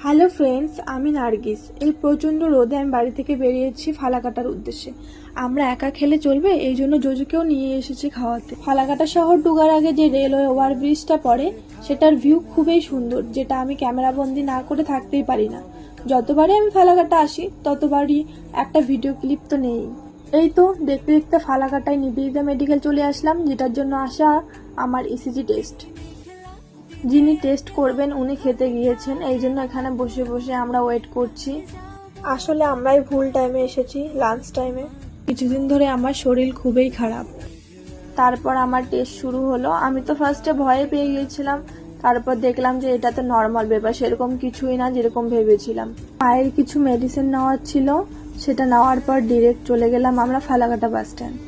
Hello friends, আমি নার্গিস। এই প্রচণ্ড রোদে আমি বাড়ি থেকে বেরিয়েছি ফালাকাটার উদ্দেশ্যে। আমরা একা খেলে চলবে, এই জন্য জোজুকেও নিয়ে এসেছি খাওয়াতে। ফালাকাটা শহর ঢোকার আগে যে রেলওয়ে ওভারব্রিজটা পড়ে সেটার ভিউ খুবই সুন্দর, যেটা আমি ক্যামেরাবন্দি না করে থাকতেই পারি না। যতবারই আমি ফালাকাটা আসি ততবারই একটা ভিডিও ক্লিপ তো নেই। এই তো দেখতে দেখতে ফালাকাটায় নিবেদিতা মেডিকেল চলে আসলাম, যেটার জন্য আসা আমার ইসিজি টেস্ট। যিনি টেস্ট করবেন উনি খেতে গিয়েছেন, এই জন্য এখানে বসে বসে আমরা ওয়েট করছি। আসলে আমরাই ভুল টাইমে এসেছি, লাঞ্চ টাইমে। কিছুদিন ধরে আমার শরীর খুবই খারাপ। তারপর আমার টেস্ট শুরু হলো। আমি তো ফার্স্টে ভয়ে পেয়ে গিয়েছিলাম, তারপর দেখলাম যে এটা তো নর্মাল ব্যাপার, সেরকম কিছুই না যেরকম ভেবেছিলাম। পায়ের কিছু মেডিসিন নেওয়ার ছিল, সেটা নেওয়ার পর ডিরেক্ট চলে গেলাম আমরা ফালাকাটা বাস স্ট্যান্ড।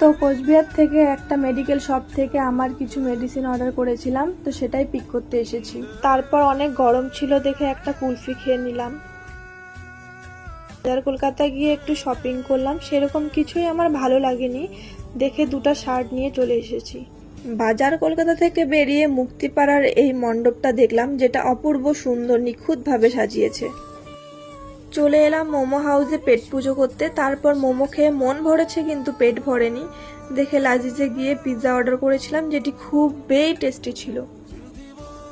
তো কোচবিহার থেকে একটা মেডিকেল শপ থেকে আমার কিছু মেডিসিন অর্ডার করেছিলাম, তো সেটাই পিক করতে এসেছি। তারপর অনেক গরম ছিল দেখে একটা কুলফি খেয়ে নিলাম। বাজার কলকাতায় গিয়ে একটু শপিং করলাম, সেরকম কিছুই আমার ভালো লাগেনি দেখে দুটো শার্ট নিয়ে চলে এসেছি। বাজার কলকাতা থেকে বেরিয়ে মুক্তিপাড়ার এই মণ্ডপটা দেখলাম, যেটা অপূর্ব সুন্দর নিখুঁতভাবে সাজিয়েছে। চলে এলাম মোমো হাউসে পেট পুজো করতে। তারপর মোমো খেয়ে মন ভরেছে কিন্তু পেট ভরেনি দেখে লাজিজে গিয়ে পিৎজা অর্ডার করেছিলাম, যেটি খুবই টেস্টি ছিল।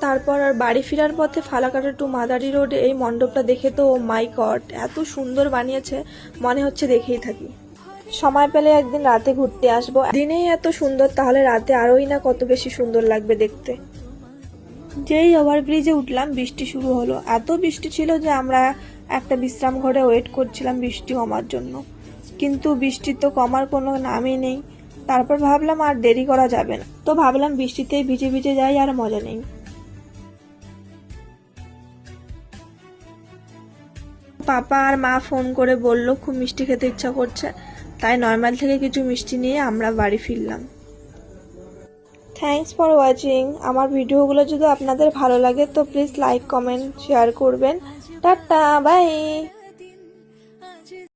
তারপর আর বাড়ি ফেরার পথে ফালাকাটা টু মাদারি রোডে এই মণ্ডপটা দেখে তো মাই গড, এত সুন্দর বানিয়েছে, মনে হচ্ছে দেখেই থাকি। সময় পেলে একদিন রাতে ঘুরতে আসবো। দিনেই এত সুন্দর, তাহলে রাতে আরোই না কত বেশি সুন্দর লাগবে দেখতে। যেই ওভারব্রিজে উঠলাম বৃষ্টি শুরু হলো। এত বৃষ্টি ছিল যে আমরা একটা বিশ্রাম ঘরে ওয়েট করছিলাম বৃষ্টি কমার জন্য, কিন্তু বৃষ্টি তো কমার কোনো নামই নেই। তারপর ভাবলাম আর দেরি করা যাবে না, তো ভাবলাম বৃষ্টিতেই ভিজে ভিজে যাই, আর মজা নেই। পাপা আর মা ফোন করে বলল খুব মিষ্টি খেতে ইচ্ছা করছে, তাই নর্মাল থেকে কিছু মিষ্টি নিয়ে আমরা বাড়ি ফিরলাম। Thanks for watching. আমার ভিডিওগুলো যদি আপনাদের ভালো লাগে তো প্লিজ লাইক, কমেন্ট, শেয়ার করবেন। টাটা, বাই।